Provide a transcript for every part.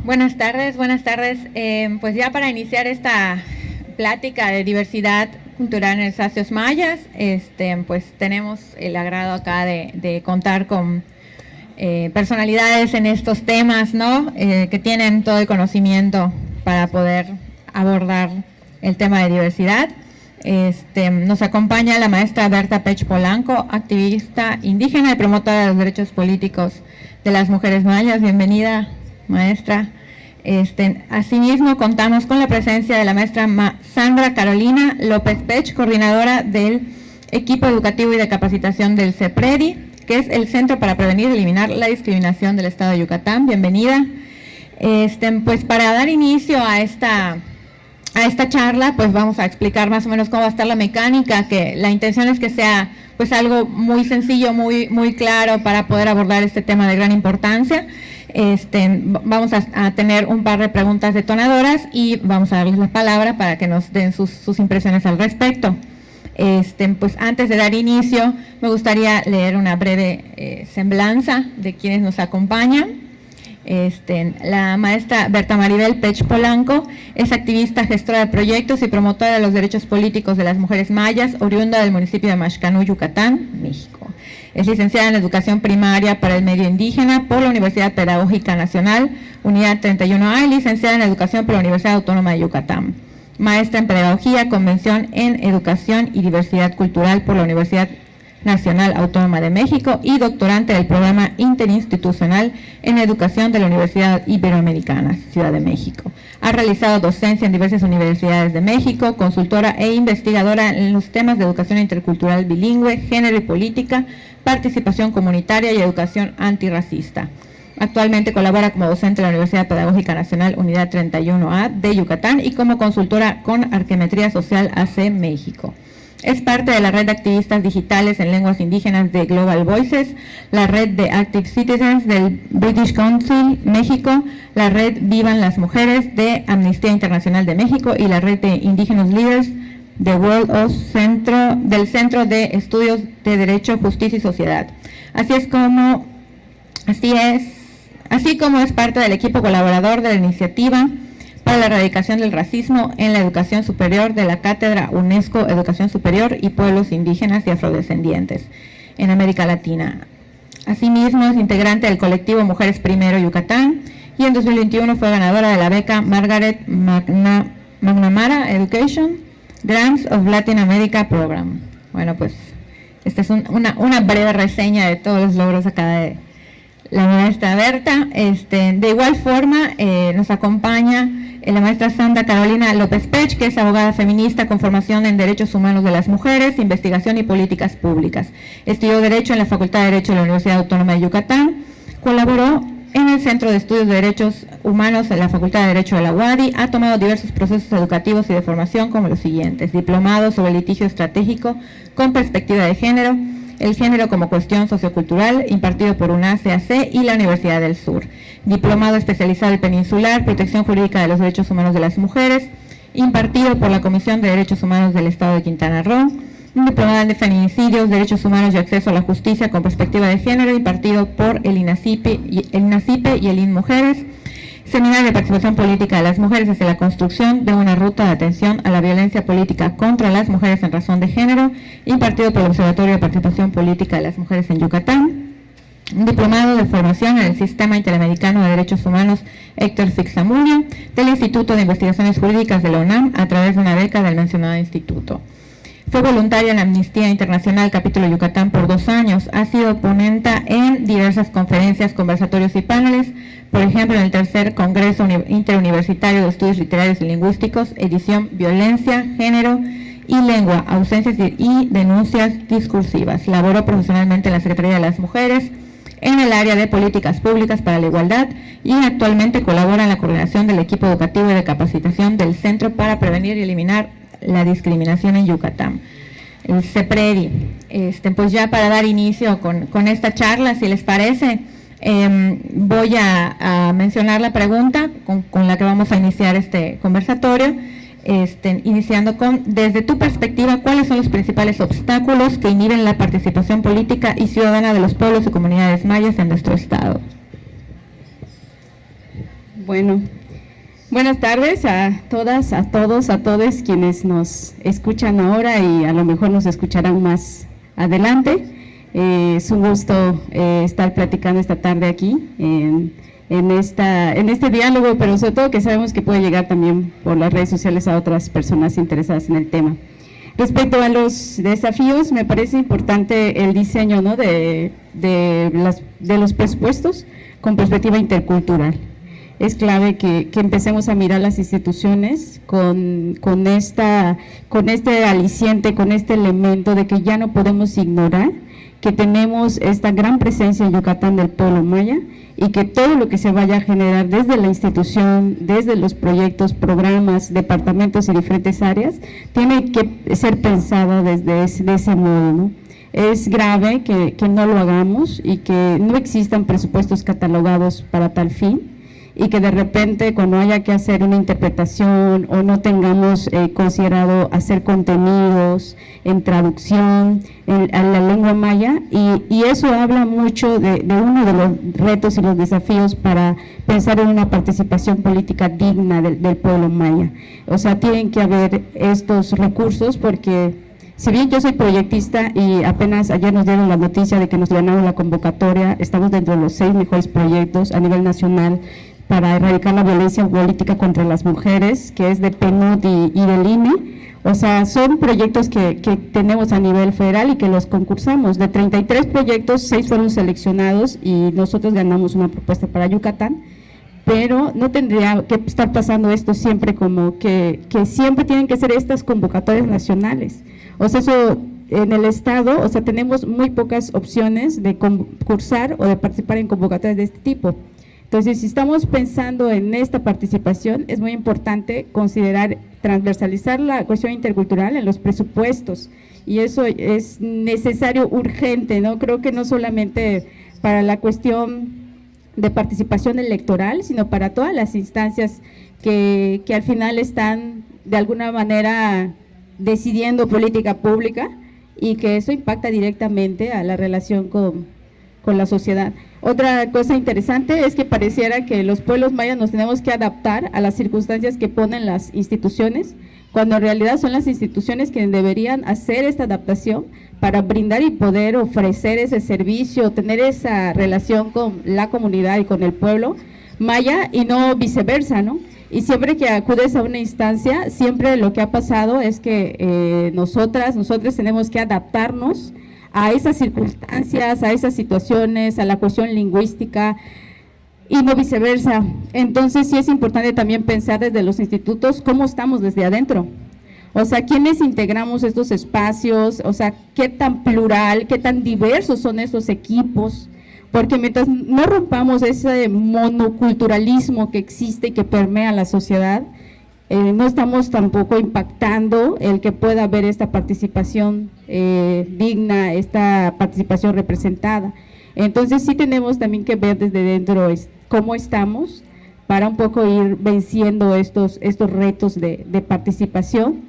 Buenas tardes. Pues ya para iniciar esta plática de diversidad cultural en Alsacios Mayas, pues tenemos el agrado acá de contar con personalidades en estos temas, ¿no? Que tienen todo el conocimiento para poder abordar el tema de diversidad. Nos acompaña la maestra Berta Pech Polanco, activista indígena y promotora de los derechos políticos de las mujeres mayas. Bienvenida, maestra. Asimismo, contamos con la presencia de la maestra Sandra Carolina López Pech, coordinadora del equipo educativo y de capacitación del CEPREDI, que es el Centro para Prevenir y Eliminar la Discriminación del Estado de Yucatán. Bienvenida. Pues para dar inicio a esta charla, pues vamos a explicar más o menos cómo va a estar la mecánica, que la intención es que sea pues algo muy sencillo, muy claro para poder abordar este tema de gran importancia. Vamos a tener un par de preguntas detonadoras y vamos a darles la palabra para que nos den sus impresiones al respecto. Pues antes de dar inicio, me gustaría leer una breve semblanza de quienes nos acompañan. La maestra Berta Maribel Pech Polanco es activista, gestora de proyectos y promotora de los derechos políticos de las mujeres mayas, oriunda del municipio de Maxcanú, Yucatán, México. Es licenciada en Educación Primaria para el Medio Indígena por la Universidad Pedagógica Nacional, Unidad 31A, y licenciada en Educación por la Universidad Autónoma de Yucatán. Maestra en Pedagogía, Convención en Educación y Diversidad Cultural por la Universidad Nacional Autónoma de México y doctorante del Programa Interinstitucional en Educación de la Universidad Iberoamericana, Ciudad de México. Ha realizado docencia en diversas universidades de México, consultora e investigadora en los temas de educación intercultural bilingüe, género y política, participación comunitaria y educación antirracista. Actualmente colabora como docente en la Universidad Pedagógica Nacional Unidad 31A de Yucatán y como consultora con Arquemetría Social AC México. Es parte de la red de activistas digitales en lenguas indígenas de Global Voices, la red de Active Citizens del British Council México, la red Vivan las Mujeres de Amnistía Internacional de México y la red de Indigenous Leaders de del Centro de Estudios de Derecho, Justicia y Sociedad. Así como es parte del equipo colaborador de la iniciativa para la erradicación del racismo en la educación superior de la Cátedra UNESCO Educación Superior y Pueblos Indígenas y Afrodescendientes en América Latina. Asimismo, es integrante del colectivo Mujeres Primero Yucatán y en 2021 fue ganadora de la beca Margaret McNamara Education Grants of Latin America Program. Bueno, pues esta es una breve reseña de todos los logros acá de la maestra Berta. De igual forma, nos acompaña la maestra Sandra Carolina López Pech, que es abogada feminista con formación en Derechos Humanos de las Mujeres, Investigación y Políticas Públicas. Estudió Derecho en la Facultad de Derecho de la Universidad Autónoma de Yucatán, colaboró en el Centro de Estudios de Derechos Humanos en la Facultad de Derecho de la UADY, ha tomado diversos procesos educativos y de formación como los siguientes: diplomado sobre litigio estratégico con perspectiva de género, el género como cuestión sociocultural, impartido por UNACE y la Universidad del Sur. Diplomado especializado en peninsular, protección jurídica de los derechos humanos de las mujeres, impartido por la Comisión de Derechos Humanos del Estado de Quintana Roo. Un diplomado en feminicidios, derechos humanos y acceso a la justicia con perspectiva de género, impartido por el INACIPE y el INMujeres. Seminario de participación política de las mujeres hacia la construcción de una ruta de atención a la violencia política contra las mujeres en razón de género, impartido por el Observatorio de Participación Política de las Mujeres en Yucatán. Un diplomado de formación en el Sistema Interamericano de Derechos Humanos Héctor Fixamudio del Instituto de Investigaciones Jurídicas de la UNAM a través de una beca del mencionado instituto. Fue voluntaria en Amnistía Internacional Capítulo Yucatán por 2 años. Ha sido ponenta en diversas conferencias, conversatorios y paneles, por ejemplo, en el tercer Congreso Interuniversitario de Estudios Literarios y Lingüísticos, edición Violencia, Género y Lengua, Ausencias y Denuncias Discursivas. Laboró profesionalmente en la Secretaría de las Mujeres, en el área de Políticas Públicas para la Igualdad y actualmente colabora en la coordinación del equipo educativo y de capacitación del Centro para Prevenir y Eliminar la Discriminación en Yucatán, el CEPREDI. Pues ya para dar inicio con esta charla, si les parece, voy a mencionar la pregunta con la que vamos a iniciar este conversatorio, iniciando con: desde tu perspectiva, ¿cuáles son los principales obstáculos que inhiben la participación política y ciudadana de los pueblos y comunidades mayas en nuestro estado? Bueno, buenas tardes a todas, a todos, a todos quienes nos escuchan ahora y a lo mejor nos escucharán más adelante. Es un gusto estar platicando esta tarde aquí en este diálogo, pero sobre todo que sabemos que puede llegar también por las redes sociales a otras personas interesadas en el tema. Respecto a los desafíos, me parece importante el diseño, ¿no?, de los presupuestos con perspectiva intercultural. Es clave que empecemos a mirar las instituciones con este aliciente, con este elemento de que ya no podemos ignorar que tenemos esta gran presencia en Yucatán del pueblo maya y que todo lo que se vaya a generar desde la institución, desde los proyectos, programas, departamentos y diferentes áreas, tiene que ser pensado de ese modo, ¿no? Es grave que no lo hagamos y que no existan presupuestos catalogados para tal fin, y que de repente cuando haya que hacer una interpretación o no tengamos considerado hacer contenidos en traducción a la lengua maya, y eso habla mucho de uno de los retos y los desafíos para pensar en una participación política digna del pueblo maya. O sea, tienen que haber estos recursos porque si bien yo soy proyectista y apenas ayer nos dieron la noticia de que nos ganaron la convocatoria, estamos dentro de los 6 mejores proyectos a nivel nacional para erradicar la violencia política contra las mujeres, que es de PNUD y del INE. O sea, son proyectos que tenemos a nivel federal y que los concursamos. De 33 proyectos, 6 fueron seleccionados y nosotros ganamos una propuesta para Yucatán, pero no tendría que estar pasando esto siempre, como que siempre tienen que ser estas convocatorias nacionales. O sea, eso en el estado, o sea, tenemos muy pocas opciones de concursar o de participar en convocatorias de este tipo. Entonces, si estamos pensando en esta participación, es muy importante considerar transversalizar la cuestión intercultural en los presupuestos, y eso es necesario, urgente, ¿no? Creo que no solamente para la cuestión de participación electoral, sino para todas las instancias que al final están de alguna manera decidiendo política pública, y que eso impacta directamente a la relación con la sociedad. Otra cosa interesante es que pareciera que los pueblos mayas nos tenemos que adaptar a las circunstancias que ponen las instituciones, cuando en realidad son las instituciones quienes deberían hacer esta adaptación para brindar y poder ofrecer ese servicio, tener esa relación con la comunidad y con el pueblo maya, y no viceversa, ¿no? Y siempre que acudes a una instancia, siempre lo que ha pasado es que nosotros tenemos que adaptarnos a esas circunstancias, a esas situaciones, a la cuestión lingüística, y no viceversa. Entonces sí es importante también pensar desde los institutos cómo estamos desde adentro. O sea, ¿quiénes integramos estos espacios? O sea, ¿qué tan plural, qué tan diversos son estos equipos? Porque mientras no rompamos ese monoculturalismo que existe y que permea la sociedad, no estamos tampoco impactando el que pueda haber esta participación digna, esta participación representada. Entonces sí tenemos también que ver desde dentro cómo estamos para un poco ir venciendo estos retos de participación,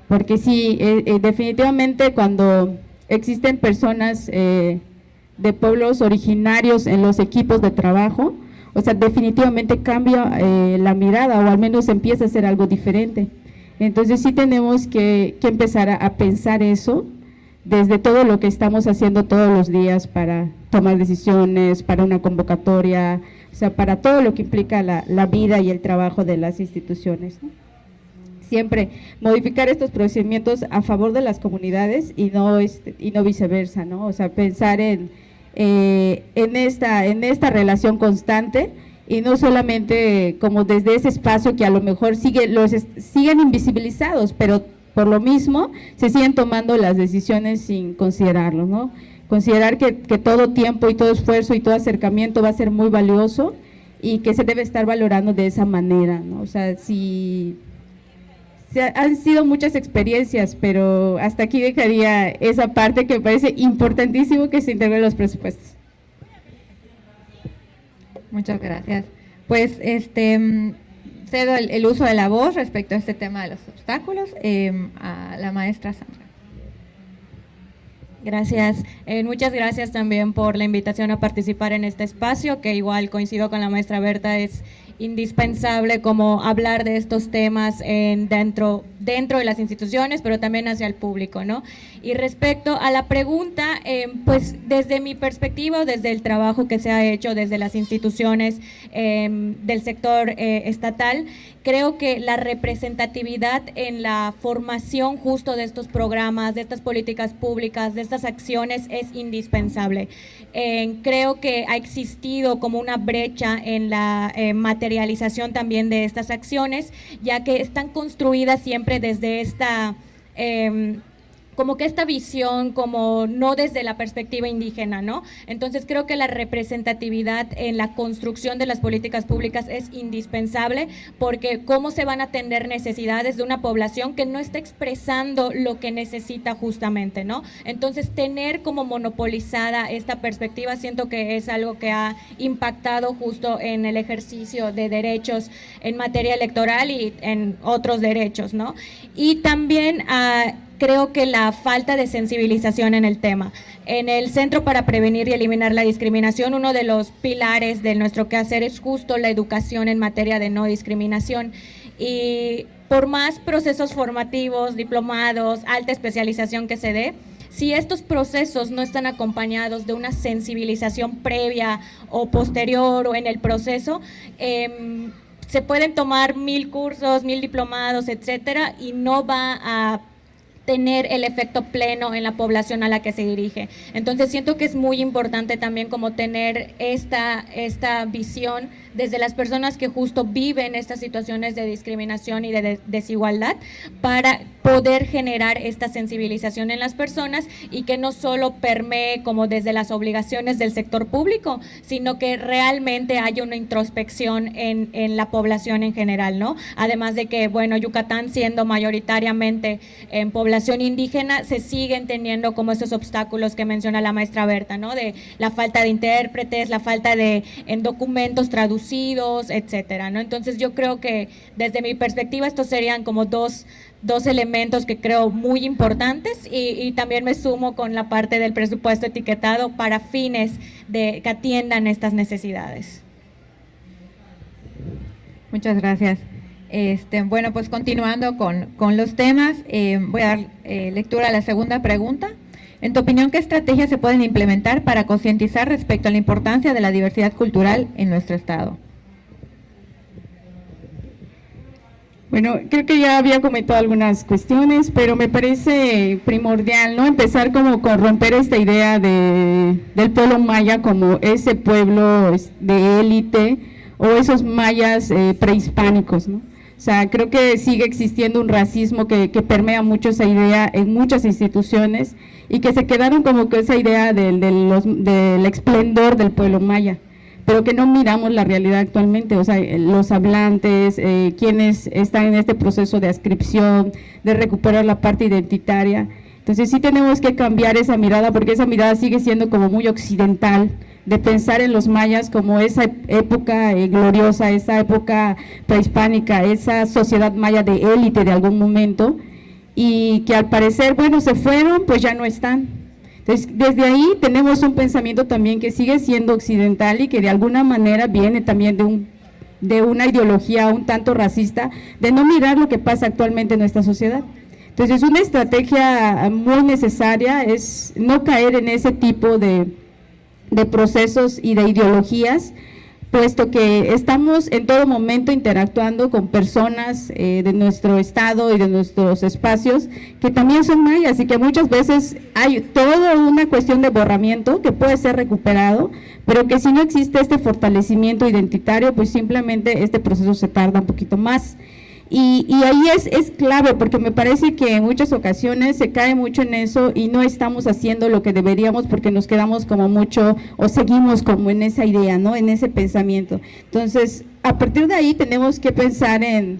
porque sí, definitivamente cuando existen personas de pueblos originarios en los equipos de trabajo, o sea, definitivamente cambia la mirada, o al menos empieza a ser algo diferente. Entonces sí tenemos que empezar a pensar eso desde todo lo que estamos haciendo todos los días para tomar decisiones, para una convocatoria, o sea, para todo lo que implica la vida y el trabajo de las instituciones, ¿no? Siempre modificar estos procedimientos a favor de las comunidades y no viceversa, ¿no? O sea, pensar en esta relación constante, y no solamente como desde ese espacio que a lo mejor siguen invisibilizados, pero por lo mismo se siguen tomando las decisiones sin considerarlo, ¿no? Considerar que todo tiempo y todo esfuerzo y todo acercamiento va a ser muy valioso y que se debe estar valorando de esa manera, ¿no? O sea, han sido muchas experiencias, pero hasta aquí dejaría esa parte que me parece importantísimo que se integre en los presupuestos. Muchas gracias. Pues cedo el uso de la voz respecto a este tema de los obstáculos a la maestra Sandra. Gracias. Muchas gracias también por la invitación a participar en este espacio, que igual coincido con la maestra Berta, es indispensable como hablar de estos temas dentro de las instituciones, pero también hacia el público, ¿no? Y respecto a la pregunta, pues desde mi perspectiva, desde el trabajo que se ha hecho desde las instituciones del sector estatal, creo que la representatividad en la formación justo de estos programas, de estas políticas públicas, de estas acciones es indispensable. Creo que ha existido como una brecha en la materialización también de estas acciones, ya que están construidas siempre desde esta como que esta visión, como no desde la perspectiva indígena, ¿no? Entonces creo que la representatividad en la construcción de las políticas públicas es indispensable, porque cómo se van a atender necesidades de una población que no está expresando lo que necesita justamente, ¿no? Entonces tener como monopolizada esta perspectiva siento que es algo que ha impactado justo en el ejercicio de derechos en materia electoral y en otros derechos, ¿no? Y también creo que la falta de sensibilización en el tema. En el Centro para Prevenir y Eliminar la Discriminación, uno de los pilares de nuestro quehacer es justo la educación en materia de no discriminación. Y por más procesos formativos, diplomados, alta especialización que se dé, si estos procesos no están acompañados de una sensibilización previa o posterior o en el proceso, se pueden tomar 1000 cursos, 1000 diplomados, etcétera, y no va a tener el efecto pleno en la población a la que se dirige. Entonces siento que es muy importante también como tener esta visión desde las personas que justo viven estas situaciones de discriminación y de desigualdad, para poder generar esta sensibilización en las personas y que no solo permee como desde las obligaciones del sector público, sino que realmente haya una introspección en la población en general, ¿no? Además de que, bueno, Yucatán siendo mayoritariamente en población indígena, se siguen teniendo como esos obstáculos que menciona la maestra Berta, ¿no? De la falta de intérpretes, la falta de documentos traducidos, etcétera, ¿no? Entonces yo creo que desde mi perspectiva estos serían como dos elementos que creo muy importantes, y también me sumo con la parte del presupuesto etiquetado para fines de que atiendan estas necesidades. Muchas gracias. Bueno, pues continuando con los temas, voy a dar lectura a la segunda pregunta. En tu opinión, ¿qué estrategias se pueden implementar para concientizar respecto a la importancia de la diversidad cultural en nuestro estado? Bueno, creo que ya había comentado algunas cuestiones, pero me parece primordial, ¿no? Empezar como con romper esta idea del pueblo maya como ese pueblo de élite o esos mayas prehispánicos, ¿no? O sea, creo que sigue existiendo un racismo que permea mucho esa idea en muchas instituciones, y que se quedaron como que esa idea del esplendor del pueblo maya, pero que no miramos la realidad actualmente. O sea, los hablantes, quienes están en este proceso de adscripción, de recuperar la parte identitaria. Entonces sí tenemos que cambiar esa mirada, porque esa mirada sigue siendo como muy occidental, de pensar en los mayas como esa época gloriosa, esa época prehispánica, esa sociedad maya de élite de algún momento, y que al parecer, bueno, se fueron, pues ya no están. Entonces, desde ahí tenemos un pensamiento también que sigue siendo occidental y que de alguna manera viene también de una ideología un tanto racista, de no mirar lo que pasa actualmente en nuestra sociedad. Entonces, una estrategia muy necesaria es no caer en ese tipo de procesos y de ideologías, puesto que estamos en todo momento interactuando con personas de nuestro estado y de nuestros espacios que también son mayas, y que muchas veces hay toda una cuestión de borramiento que puede ser recuperado, pero que si no existe este fortalecimiento identitario, pues simplemente este proceso se tarda un poquito más. Y ahí es clave, porque me parece que en muchas ocasiones se cae mucho en eso y no estamos haciendo lo que deberíamos, porque nos quedamos como mucho o seguimos como en esa idea, ¿no? En ese pensamiento. Entonces, a partir de ahí tenemos que pensar en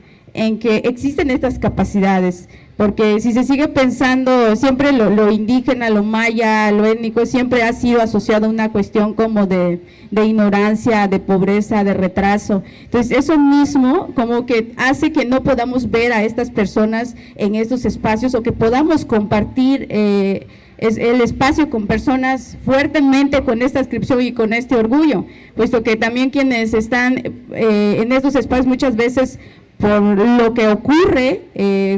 que existen estas capacidades, porque si se sigue pensando siempre lo indígena, lo maya, lo étnico, siempre ha sido asociado a una cuestión como de ignorancia, de pobreza, de retraso. Entonces eso mismo como que hace que no podamos ver a estas personas en estos espacios, o que podamos compartir es el espacio con personas fuertemente con esta adscripción y con este orgullo, puesto que también quienes están en estos espacios muchas veces por lo que ocurre,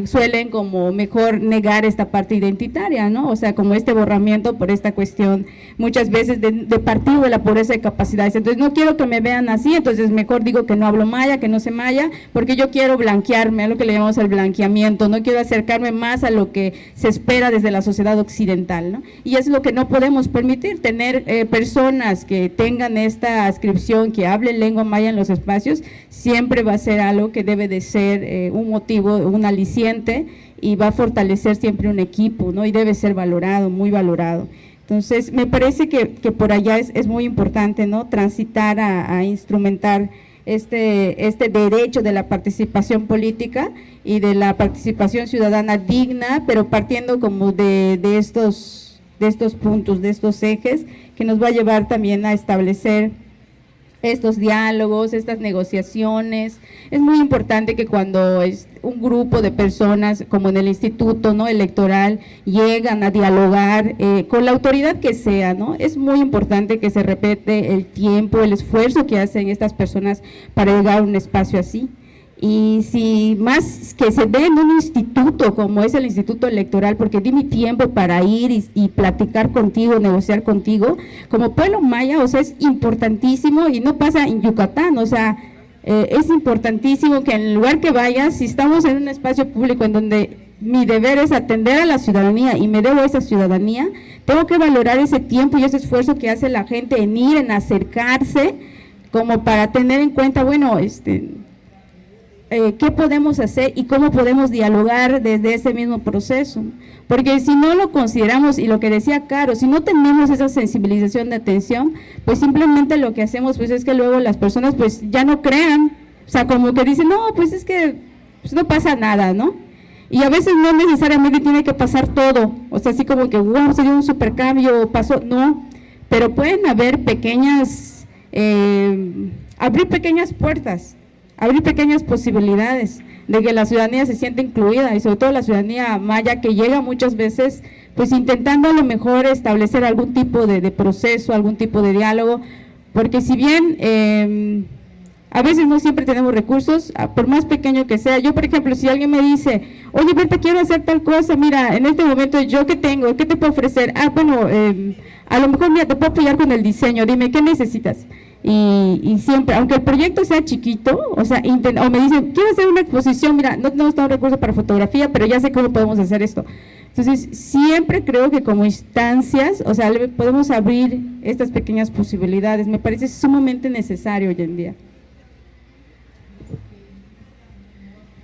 suelen como mejor negar esta parte identitaria, ¿no? O sea, como este borramiento por esta cuestión, muchas veces de partido de la pobreza de capacidades. Entonces, no quiero que me vean así, entonces mejor digo que no hablo maya, que no sé maya, porque yo quiero blanquearme, a lo que le llamamos el blanqueamiento, no quiero acercarme más a lo que se espera desde la sociedad occidental, ¿no? Y es lo que no podemos permitir, tener personas que tengan esta adscripción, que hablen lengua maya en los espacios, siempre va a ser algo que debe de ser un motivo, un aliciente, y va a fortalecer siempre un equipo, ¿no? Y debe ser valorado, muy valorado. Entonces, me parece que por allá es muy importante, ¿no? Transitar a instrumentar este derecho de la participación política y de la participación ciudadana digna, pero partiendo como de estos puntos, de estos ejes, que nos va a llevar también a establecer estos diálogos, estas negociaciones. Es muy importante que cuando es un grupo de personas, como en el instituto, ¿no?, electoral, llegan a dialogar con la autoridad que sea, ¿no? Es muy importante que se respete el tiempo, el esfuerzo que hacen estas personas para llegar a un espacio así. Y si más que se ve en un instituto como es el Instituto Electoral, porque di mi tiempo para ir y platicar contigo, negociar contigo, como pueblo maya, o sea, es importantísimo, y no pasa en Yucatán, o sea, es importantísimo que en el lugar que vayas, si estamos en un espacio público en donde mi deber es atender a la ciudadanía y me debo a esa ciudadanía, tengo que valorar ese tiempo y ese esfuerzo que hace la gente en ir, en acercarse, como para tener en cuenta, bueno, qué podemos hacer y cómo podemos dialogar desde ese mismo proceso, porque si no lo consideramos, y lo que decía Caro, si no tenemos esa sensibilización de atención, pues simplemente lo que hacemos pues es que luego las personas pues ya no crean, o sea, como que dicen, no, pues es que pues no pasa nada, ¿no? Y a veces no necesariamente tiene que pasar todo, o sea, así como que, wow, se dio un supercambio, pasó, no, pero pueden haber pequeñas, abrir pequeñas puertas, abrir pequeñas posibilidades de que la ciudadanía se sienta incluida, y sobre todo la ciudadanía maya, que llega muchas veces pues intentando a lo mejor establecer algún tipo de proceso, algún tipo de diálogo, porque si bien a veces no siempre tenemos recursos, por más pequeño que sea. Yo, por ejemplo, si alguien me dice, oye, Berta, quiero hacer tal cosa, mira, en este momento yo qué tengo, qué te puedo ofrecer, bueno, a lo mejor mira, te puedo apoyar con el diseño, dime, ¿qué necesitas? Y siempre, aunque el proyecto sea chiquito, o sea, o me dicen, quiero hacer una exposición, mira, no tenemos todo recurso para fotografía, pero ya sé cómo podemos hacer esto. Entonces, siempre creo que como instancias, o sea, podemos abrir estas pequeñas posibilidades, me parece sumamente necesario hoy en día.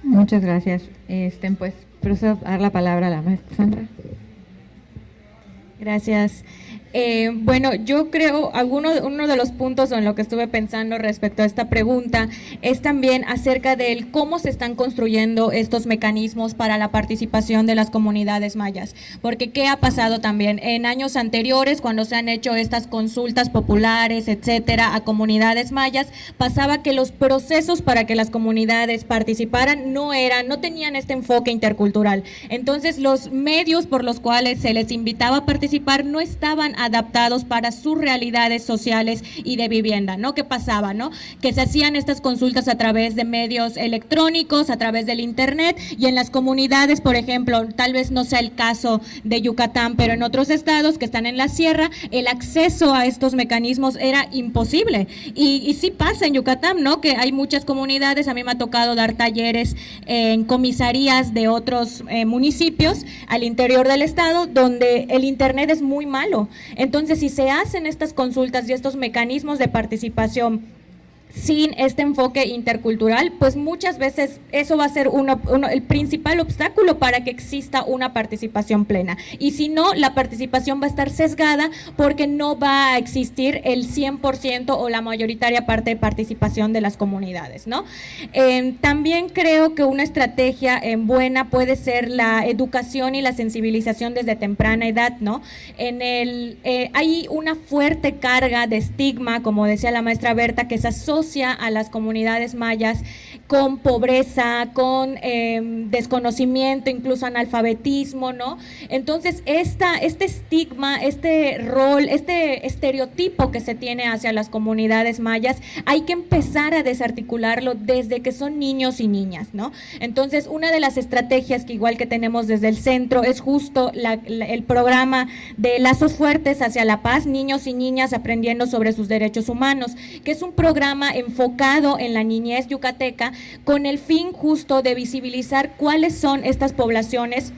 Muchas gracias. Pues procedo a dar la palabra a la maestra Sandra. Gracias. Bueno, yo creo, uno de los puntos en lo que estuve pensando respecto a esta pregunta es también acerca de cómo se están construyendo estos mecanismos para la participación de las comunidades mayas, porque ¿qué ha pasado también? En años anteriores, cuando se han hecho estas consultas populares, etcétera, a comunidades mayas, pasaba que los procesos para que las comunidades participaran no tenían este enfoque intercultural. Entonces, los medios por los cuales se les invitaba a participar no estaban adaptados para sus realidades sociales y de vivienda, ¿no? ¿Qué pasaba, no? Que se hacían estas consultas a través de medios electrónicos, a través del internet, y en las comunidades, por ejemplo, tal vez no sea el caso de Yucatán, pero en otros estados que están en la sierra, el acceso a estos mecanismos era imposible, y sí pasa en Yucatán, ¿no? Que hay muchas comunidades, a mí me ha tocado dar talleres en comisarías de otros municipios al interior del estado, donde el internet es muy malo. Entonces, si se hacen estas consultas y estos mecanismos de participación sin este enfoque intercultural, pues muchas veces eso va a ser el principal obstáculo para que exista una participación plena. Y si no, la participación va a estar sesgada porque no va a existir el 100% o la mayoritaria parte de participación de las comunidades, ¿no? También creo que una estrategia buena puede ser la educación y la sensibilización desde temprana edad, ¿no? Hay una fuerte carga de estigma, como decía la maestra Berta, que se asocia a las comunidades mayas con pobreza, con desconocimiento, incluso analfabetismo, ¿no? Entonces, este estigma, este rol, este estereotipo que se tiene hacia las comunidades mayas, hay que empezar a desarticularlo desde que son niños y niñas, ¿no? Entonces, una de las estrategias que igual que tenemos desde el centro es justo el programa de Lazos Fuertes hacia la Paz, niños y niñas aprendiendo sobre sus derechos humanos, que es un programa enfocado en la niñez yucateca con el fin justo de visibilizar cuáles son estas poblaciones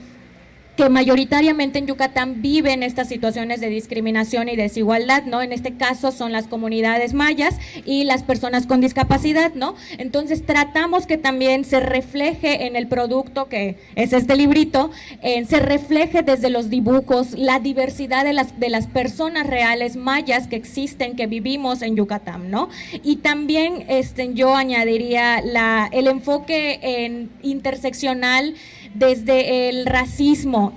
que mayoritariamente en Yucatán viven estas situaciones de discriminación y desigualdad, ¿no? En este caso son las comunidades mayas y las personas con discapacidad, ¿no? Entonces tratamos que también se refleje en el producto, que es este librito, se refleje desde los dibujos la diversidad de las personas reales mayas que existen, que vivimos en Yucatán, ¿no? Y también yo añadiría el enfoque interseccional desde el racismo,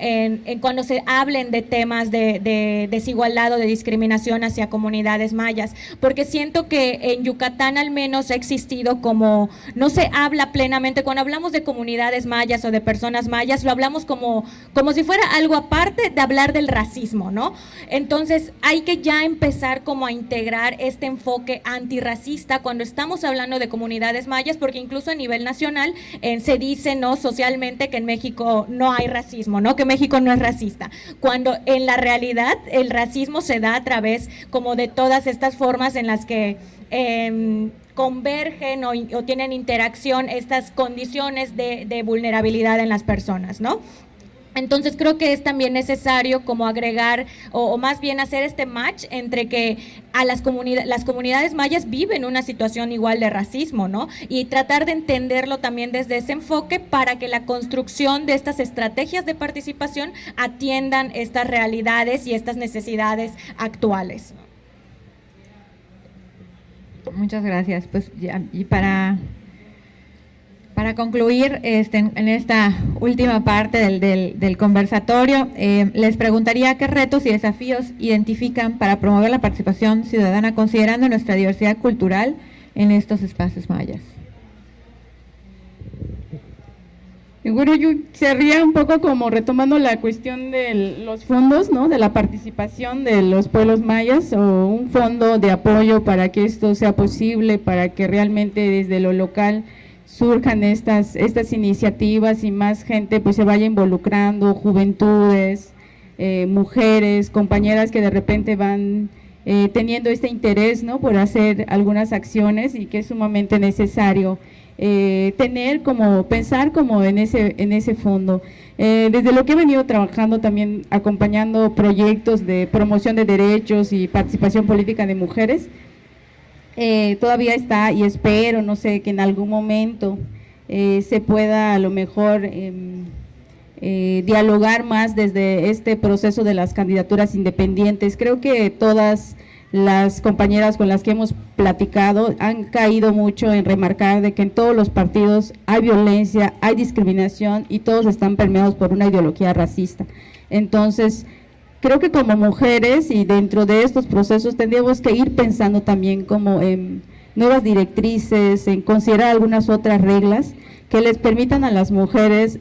cuando se hablen de temas de desigualdad o de discriminación hacia comunidades mayas, porque siento que en Yucatán al menos ha existido como, no se habla plenamente, cuando hablamos de comunidades mayas o de personas mayas, lo hablamos como si fuera algo aparte de hablar del racismo, ¿no? Entonces hay que ya empezar como a integrar este enfoque antirracista cuando estamos hablando de comunidades mayas, porque incluso a nivel nacional se dice, ¿no?, socialmente, que en México no hay racismo, ¿no?, que México no es racista, cuando en la realidad el racismo se da a través como de todas estas formas en las que convergen o tienen interacción estas condiciones de vulnerabilidad en las personas, ¿no? Entonces creo que es también necesario como agregar o más bien hacer este match entre que las comunidades mayas viven una situación igual de racismo, ¿no? Y tratar de entenderlo también desde ese enfoque para que la construcción de estas estrategias de participación atiendan estas realidades y estas necesidades actuales. Muchas gracias. Pues ya, y para concluir en esta última parte del conversatorio, les preguntaría qué retos y desafíos identifican para promover la participación ciudadana considerando nuestra diversidad cultural en estos espacios mayas. Bueno, yo sería un poco como retomando la cuestión de los fondos, ¿no?, de la participación de los pueblos mayas, o un fondo de apoyo para que esto sea posible, para que realmente desde lo local surjan estas iniciativas y más gente pues se vaya involucrando, juventudes, mujeres, compañeras que de repente van teniendo este interés, ¿no?, por hacer algunas acciones, y que es sumamente necesario pensar como en ese fondo. Desde lo que he venido trabajando también acompañando proyectos de promoción de derechos y participación política de mujeres, todavía está, y espero, no sé, que en algún momento se pueda a lo mejor dialogar más desde este proceso de las candidaturas independientes. Creo que todas las compañeras con las que hemos platicado han caído mucho en remarcar de que en todos los partidos hay violencia, hay discriminación y todos están permeados por una ideología racista. Entonces, creo que como mujeres y dentro de estos procesos tendríamos que ir pensando también como en nuevas directrices, en considerar algunas otras reglas que les permitan a las mujeres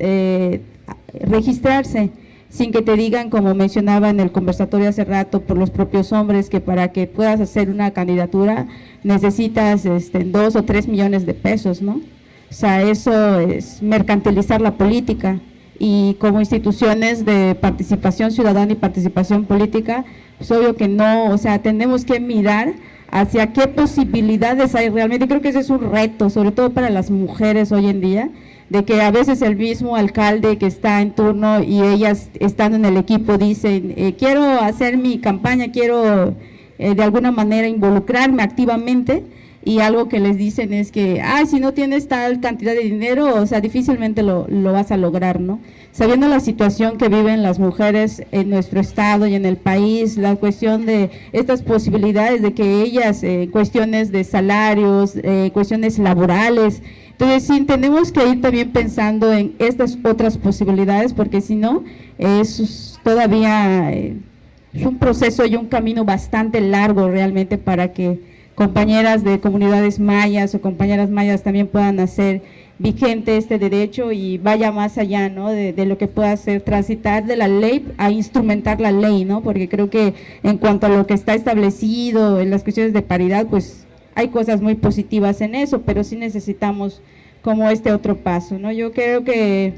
registrarse, sin que te digan, como mencionaba en el conversatorio hace rato, por los propios hombres, que para que puedas hacer una candidatura necesitas 2 o 3 millones de pesos, ¿no? O sea, eso es mercantilizar la política, y como instituciones de participación ciudadana y participación política, pues obvio que no, o sea, tenemos que mirar hacia qué posibilidades hay realmente. Creo que ese es un reto, sobre todo para las mujeres hoy en día, de que a veces el mismo alcalde que está en turno y ellas estando en el equipo dicen, quiero hacer mi campaña, quiero de alguna manera involucrarme activamente, y algo que les dicen es que, si no tienes tal cantidad de dinero, o sea, difícilmente lo vas a lograr, ¿no? Sabiendo la situación que viven las mujeres en nuestro estado y en el país, la cuestión de estas posibilidades de que ellas, cuestiones de salarios, cuestiones laborales. Entonces, sí, tenemos que ir también pensando en estas otras posibilidades, porque si no, es todavía es un proceso y un camino bastante largo realmente para que compañeras de comunidades mayas o compañeras mayas también puedan hacer vigente este derecho y vaya más allá, ¿no?, de lo que pueda hacer, transitar de la ley a instrumentar la ley, ¿no?, porque creo que en cuanto a lo que está establecido en las cuestiones de paridad, pues hay cosas muy positivas en eso, pero sí necesitamos como este otro paso, ¿no? Yo creo que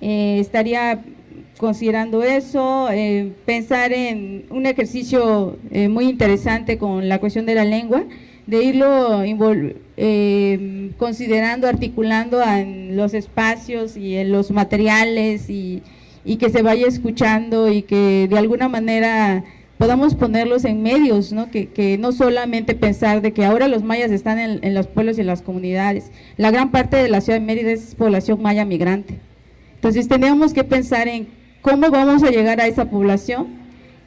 estaría considerando eso, pensar en un ejercicio muy interesante con la cuestión de la lengua, de irlo considerando, articulando en los espacios y en los materiales y que se vaya escuchando y que de alguna manera podamos ponerlos en medios, ¿no? Que no solamente pensar de que ahora los mayas están en los pueblos y en las comunidades. La gran parte de la ciudad de Mérida es población maya migrante. Entonces tenemos que pensar en cómo vamos a llegar a esa población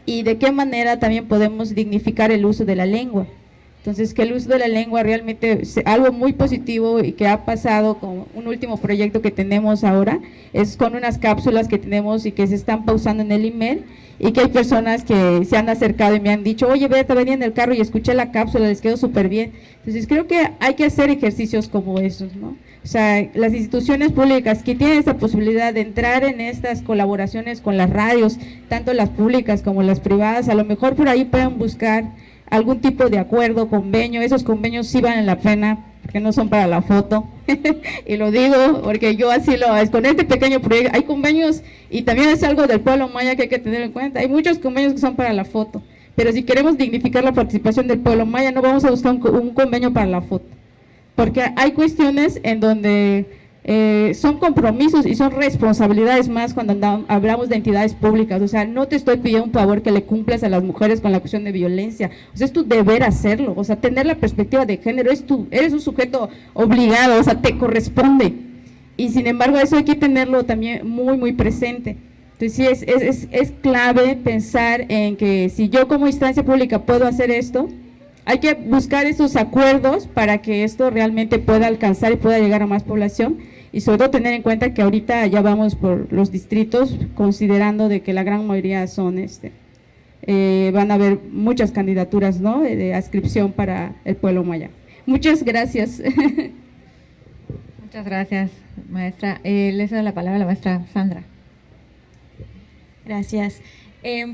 y de qué manera también podemos dignificar el uso de la lengua. Entonces, que el uso de la lengua realmente es algo muy positivo y que ha pasado con un último proyecto que tenemos ahora, es con unas cápsulas que tenemos y que se están pausando en el IMER, y que hay personas que se han acercado y me han dicho, oye, Berta, venía en el carro y escuché la cápsula, les quedó súper bien. Entonces, creo que hay que hacer ejercicios como esos, ¿no? O sea, las instituciones públicas que tienen esa posibilidad de entrar en estas colaboraciones con las radios, tanto las públicas como las privadas, a lo mejor por ahí pueden buscar algún tipo de acuerdo, convenio. Esos convenios sí valen la pena, porque no son para la foto, y lo digo porque yo así lo es, con este pequeño proyecto, hay convenios, y también es algo del pueblo maya que hay que tener en cuenta, hay muchos convenios que son para la foto, pero si queremos dignificar la participación del pueblo maya, no vamos a buscar un convenio para la foto, porque hay cuestiones en donde son compromisos y son responsabilidades más cuando hablamos de entidades públicas. O sea, no te estoy pidiendo un favor que le cumplas a las mujeres con la cuestión de violencia, o sea, es tu deber hacerlo, o sea, tener la perspectiva de género, eres un sujeto obligado, o sea, te corresponde, y sin embargo eso hay que tenerlo también muy muy presente. Entonces sí, es clave pensar en que si yo como instancia pública puedo hacer esto, hay que buscar esos acuerdos para que esto realmente pueda alcanzar y pueda llegar a más población, y sobre todo tener en cuenta que ahorita ya vamos por los distritos, considerando de que la gran mayoría son, van a haber muchas candidaturas, ¿no?, de adscripción para el pueblo maya. Muchas gracias. Muchas gracias, maestra. Le cedo la palabra a la maestra Sandra. Gracias.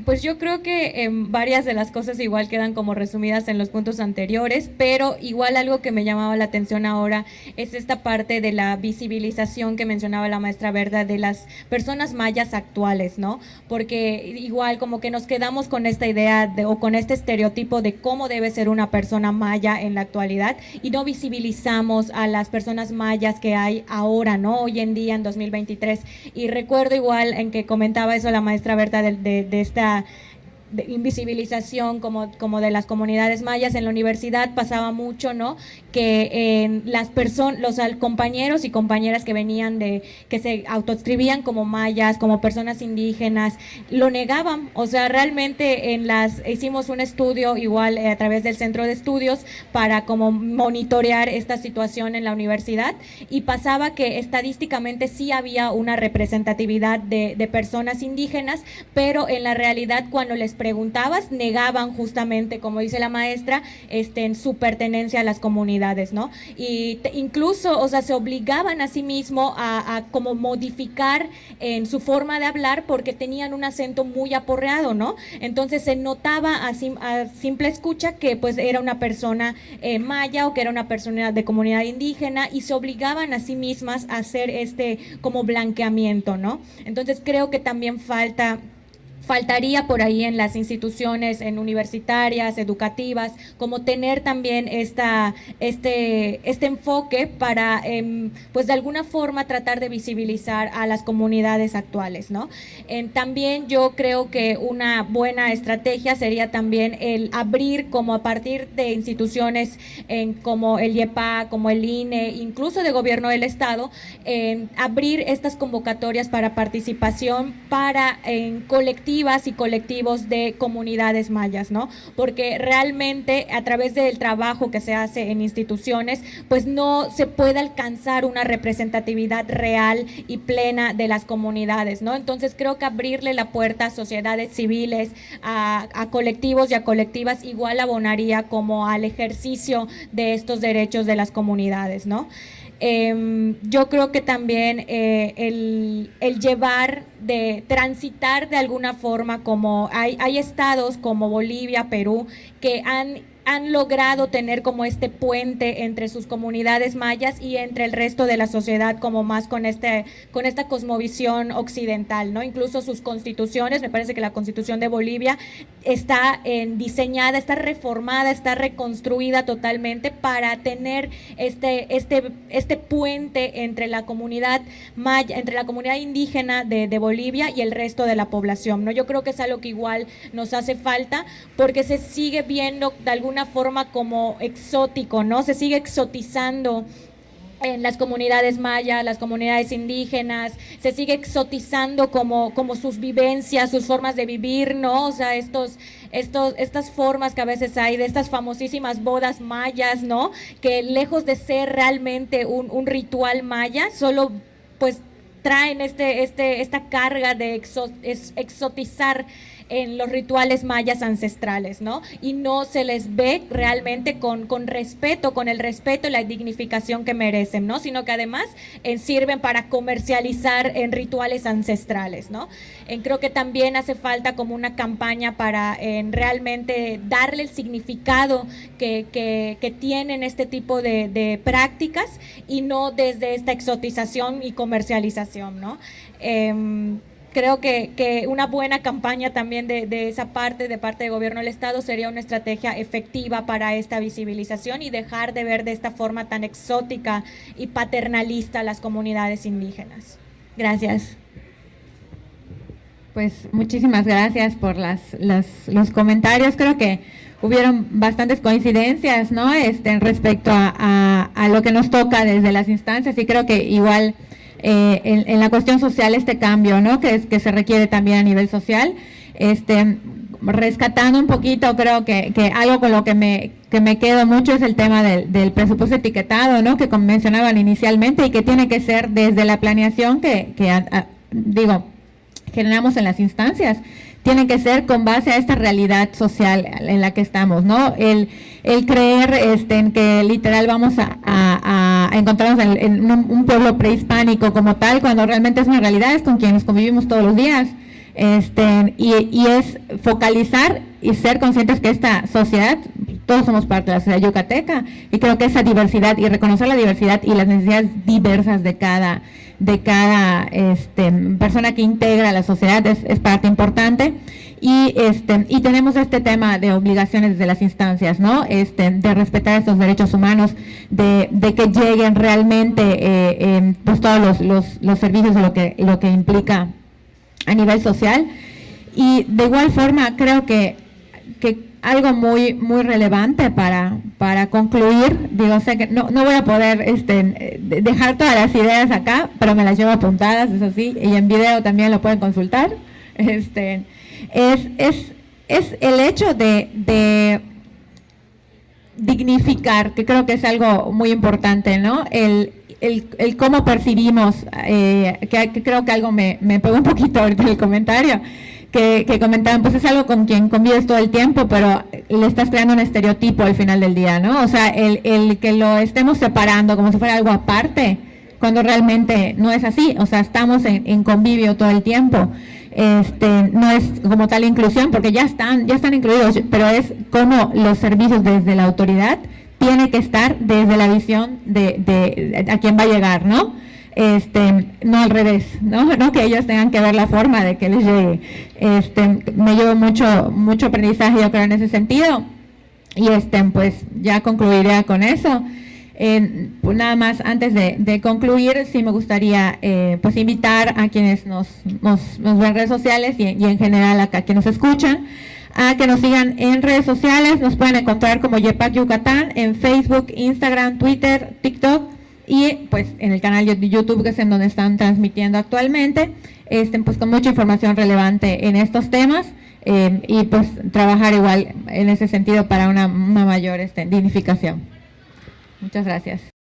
Pues yo creo que varias de las cosas igual quedan como resumidas en los puntos anteriores, pero igual algo que me llamaba la atención ahora es esta parte de la visibilización que mencionaba la maestra Berta de las personas mayas actuales, ¿no? Porque igual como que nos quedamos con esta idea o con este estereotipo de cómo debe ser una persona maya en la actualidad y no visibilizamos a las personas mayas que hay ahora, ¿no? Hoy en día, en 2023. Y recuerdo igual en que comentaba eso la maestra Berta de esta invisibilización como de las comunidades mayas. En la universidad pasaba mucho, ¿no?, que las personas, los compañeros y compañeras que venían que se autoescribían como mayas, como personas indígenas, lo negaban. O sea, realmente hicimos un estudio igual a través del centro de estudios para como monitorear esta situación en la universidad, y pasaba que estadísticamente sí había una representatividad de personas indígenas, pero en la realidad cuando les preguntabas, negaban justamente, como dice la maestra, en su pertenencia a las comunidades, ¿no? Y incluso, o sea, se obligaban a sí mismos a como modificar en su forma de hablar porque tenían un acento muy aporreado, ¿no? Entonces se notaba a simple escucha que pues era una persona maya o que era una persona de comunidad indígena, y se obligaban a sí mismas a hacer como blanqueamiento, ¿no? Entonces creo que también faltaría por ahí en las instituciones universitarias, educativas, como tener también este enfoque para, pues de alguna forma tratar de visibilizar a las comunidades actuales, ¿no? También yo creo que una buena estrategia sería también el abrir, como a partir de instituciones como el IEPA, como el INE, incluso de gobierno del Estado, abrir estas convocatorias para participación para colectivos colectivas y colectivos de comunidades mayas, ¿no? Porque realmente a través del trabajo que se hace en instituciones, pues no se puede alcanzar una representatividad real y plena de las comunidades, ¿no? Entonces creo que abrirle la puerta a sociedades civiles, a colectivos y a colectivas igual abonaría como al ejercicio de estos derechos de las comunidades, ¿no? Yo creo que también el llevar, de transitar de alguna forma, como hay estados como Bolivia, Perú, que han logrado tener como este puente entre sus comunidades mayas y entre el resto de la sociedad, como más con esta cosmovisión occidental, ¿no? Incluso sus constituciones, me parece que la constitución de Bolivia está diseñada, está reformada, está reconstruida totalmente para tener este puente entre la comunidad maya, entre la comunidad indígena de Bolivia y el resto de la población, ¿no? Yo creo que es algo que igual nos hace falta, porque se sigue viendo de alguna forma como exótico, ¿no? Se sigue exotizando en las comunidades mayas, las comunidades indígenas, se sigue exotizando como sus vivencias, sus formas de vivir, ¿no? O sea, estas formas que a veces hay de estas famosísimas bodas mayas, ¿no? Que lejos de ser realmente un ritual maya, solo pues traen esta carga de exotizar en los rituales mayas ancestrales, ¿no? Y no se les ve realmente con respeto, con el respeto y la dignificación que merecen, ¿no? Sino que además sirven para comercializar en rituales ancestrales, ¿no? Creo que también hace falta como una campaña para realmente darle el significado que tienen este tipo de prácticas, y no desde esta exotización y comercialización, ¿no? Creo que una buena campaña también de esa parte, de parte del gobierno del Estado, sería una estrategia efectiva para esta visibilización y dejar de ver de esta forma tan exótica y paternalista a las comunidades indígenas. Gracias. Pues muchísimas gracias por los comentarios. Creo que hubieron bastantes coincidencias, ¿no? Respecto a lo que nos toca desde las instancias, y creo que igual en la cuestión social este cambio, ¿no? Que se requiere también a nivel social, rescatando un poquito, creo que algo con lo que me quedo mucho es el tema del presupuesto etiquetado, ¿no? Que como mencionaban inicialmente, y que tiene que ser desde la planeación que generamos en las instancias, tienen que ser con base a esta realidad social en la que estamos, ¿no? El creer en que literal vamos a encontrarnos en un pueblo prehispánico como tal, cuando realmente es una realidad, es con quienes convivimos todos los días, y es focalizar y ser conscientes que esta sociedad, todos somos parte de la sociedad yucateca, y creo que esa diversidad, y reconocer la diversidad y las necesidades diversas de cada persona que integra la sociedad es parte importante. Y tenemos este tema de obligaciones de las instancias, ¿no? De respetar estos derechos humanos, de que lleguen realmente pues todos los servicios de lo que implica a nivel social. Y de igual forma creo que algo muy muy relevante para concluir, sé que no voy a poder dejar todas las ideas acá, pero me las llevo apuntadas, eso sí, y en video también lo pueden consultar. Es el hecho de dignificar, que creo que es algo muy importante, ¿no? El cómo percibimos, que creo que algo me pegó un poquito ahorita en el comentario, que comentaban, pues es algo con quien convives todo el tiempo, pero le estás creando un estereotipo al final del día, ¿no? O sea, el que lo estemos separando como si fuera algo aparte, cuando realmente no es así. O sea, estamos en convivio todo el tiempo. No es como tal inclusión, porque ya están incluidos, pero es como los servicios desde la autoridad tiene que estar desde la visión de a quién va a llegar, ¿no? No al revés, ¿no? Que ellos tengan que ver la forma de que les llegue. Me llevo mucho aprendizaje, yo creo, en ese sentido, y pues ya concluiría con eso. Pues nada más, antes de concluir, sí me gustaría pues invitar a quienes nos ven en redes sociales y en general a quienes nos escuchan, a que nos sigan en redes sociales. Nos pueden encontrar como YEPAC Yucatán en Facebook, Instagram, Twitter, TikTok, y pues en el canal de YouTube, que es en donde están transmitiendo actualmente, pues con mucha información relevante en estos temas, y pues trabajar igual en ese sentido para una mayor dignificación. Muchas gracias.